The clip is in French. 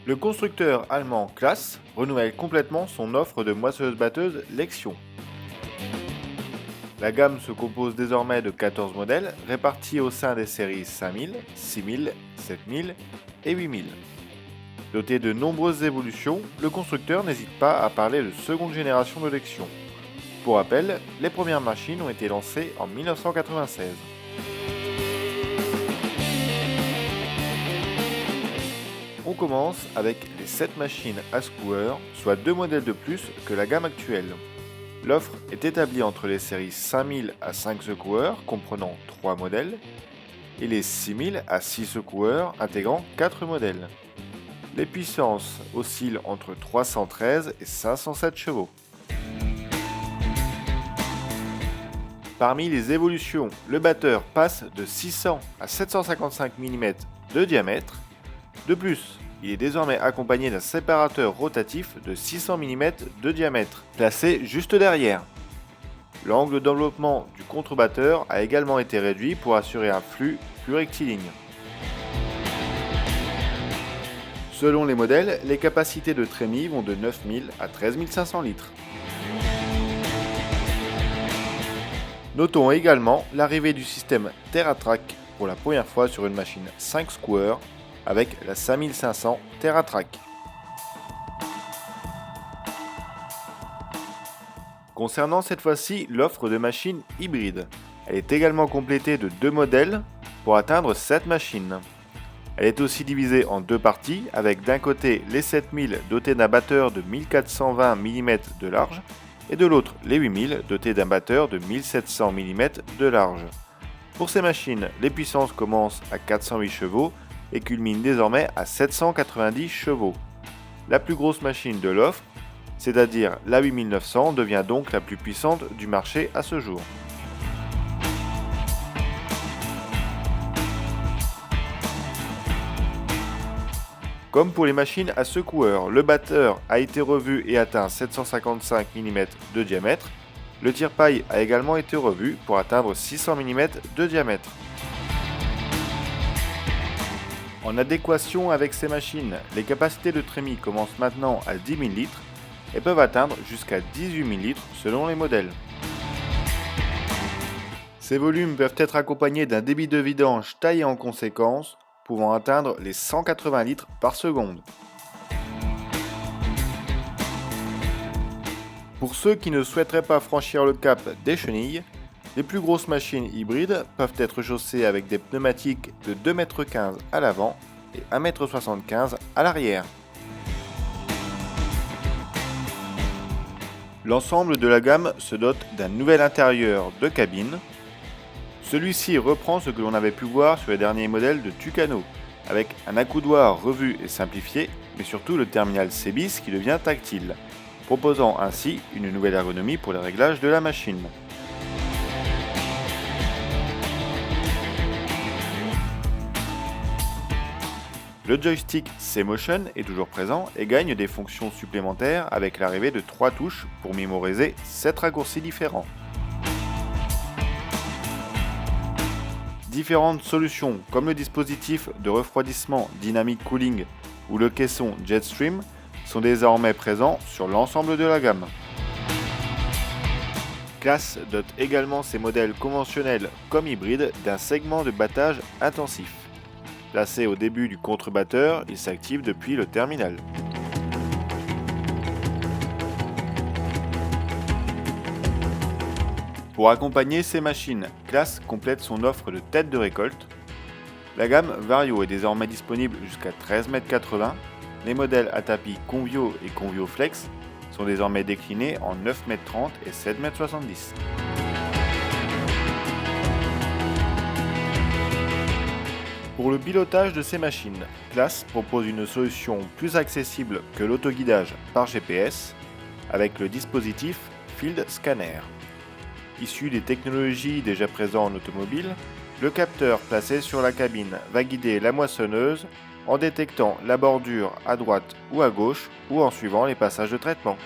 Le constructeur allemand Claas renouvelle complètement son offre de moissonneuse-batteuse Lexion. La gamme se compose désormais de 14 modèles répartis au sein des séries 5000, 6000, 7000 et 8000. Doté de nombreuses évolutions, le constructeur n'hésite pas à parler de seconde génération de Lexion. Pour rappel, les premières machines ont été lancées en 1996. On commence avec les 7 machines à secoueur, soit 2 modèles de plus que la gamme actuelle. L'offre est établie entre les séries 5000 à 5 secoueurs, comprenant 3 modèles, et les 6000 à 6 secoueurs, intégrant 4 modèles. Les puissances oscillent entre 313 et 507 chevaux. Parmi les évolutions, le batteur passe de 600 à 755 mm de diamètre. De plus, il est désormais accompagné d'un séparateur rotatif de 600 mm de diamètre, placé juste derrière. L'angle d'enveloppement du contrebatteur a également été réduit pour assurer un flux plus rectiligne. Selon les modèles, les capacités de trémie vont de 9000 à 13 500 litres. Notons également l'arrivée du système TerraTrack pour la première fois sur une machine 5 secoueurs avec la 5500 TerraTrack. Concernant cette fois-ci l'offre de machines hybrides, elle est également complétée de 2 modèles pour atteindre 7 machines. Elle est aussi divisée en 2 parties avec d'un côté les 7000 dotés d'un batteur de 1420 mm de large et de l'autre les 8000 dotés d'un batteur de 1700 mm de large. Pour ces machines, les puissances commencent à 408 chevaux et culminent désormais à 790 chevaux. La plus grosse machine de l'offre, c'est-à-dire la 8900, devient donc la plus puissante du marché à ce jour. Comme pour les machines à secoueur, le batteur a été revu et atteint 755 mm de diamètre. Le tire-paille a également été revu pour atteindre 600 mm de diamètre. En adéquation avec ces machines, les capacités de trémie commencent maintenant à 10 000 litres et peuvent atteindre jusqu'à 18 000 litres selon les modèles. Ces volumes peuvent être accompagnés d'un débit de vidange taillé en conséquence, pouvant atteindre les 180 litres par seconde. Pour ceux qui ne souhaiteraient pas franchir le cap des chenilles, les plus grosses machines hybrides peuvent être chaussées avec des pneumatiques de 2,15 m à l'avant et 1,75 m à l'arrière. L'ensemble de la gamme se dote d'un nouvel intérieur de cabine. Celui-ci reprend ce que l'on avait pu voir sur les derniers modèles de Tucano, avec un accoudoir revu et simplifié, mais surtout le terminal CBIS qui devient tactile, proposant ainsi une nouvelle ergonomie pour les réglages de la machine. Le joystick C-Motion est toujours présent et gagne des fonctions supplémentaires avec l'arrivée de 3 touches pour mémoriser 7 raccourcis différents. Différentes solutions comme le dispositif de refroidissement Dynamic Cooling ou le caisson Jetstream sont désormais présents sur l'ensemble de la gamme. Claas dote également ses modèles conventionnels comme hybrides d'un segment de battage intensif. Placé au début du contrebatteur, il s'active depuis le terminal. Pour accompagner ces machines, Claas complète son offre de têtes de récolte. La gamme Vario est désormais disponible jusqu'à 13,80 m. Les modèles à tapis Convio et Convio Flex sont désormais déclinés en 9,30 m et 7,70 m. Pour le pilotage de ces machines, Claas propose une solution plus accessible que l'autoguidage par GPS avec le dispositif Field Scanner. Issu des technologies déjà présentes en automobile, le capteur placé sur la cabine va guider la moissonneuse en détectant la bordure à droite ou à gauche ou en suivant les passages de traitement.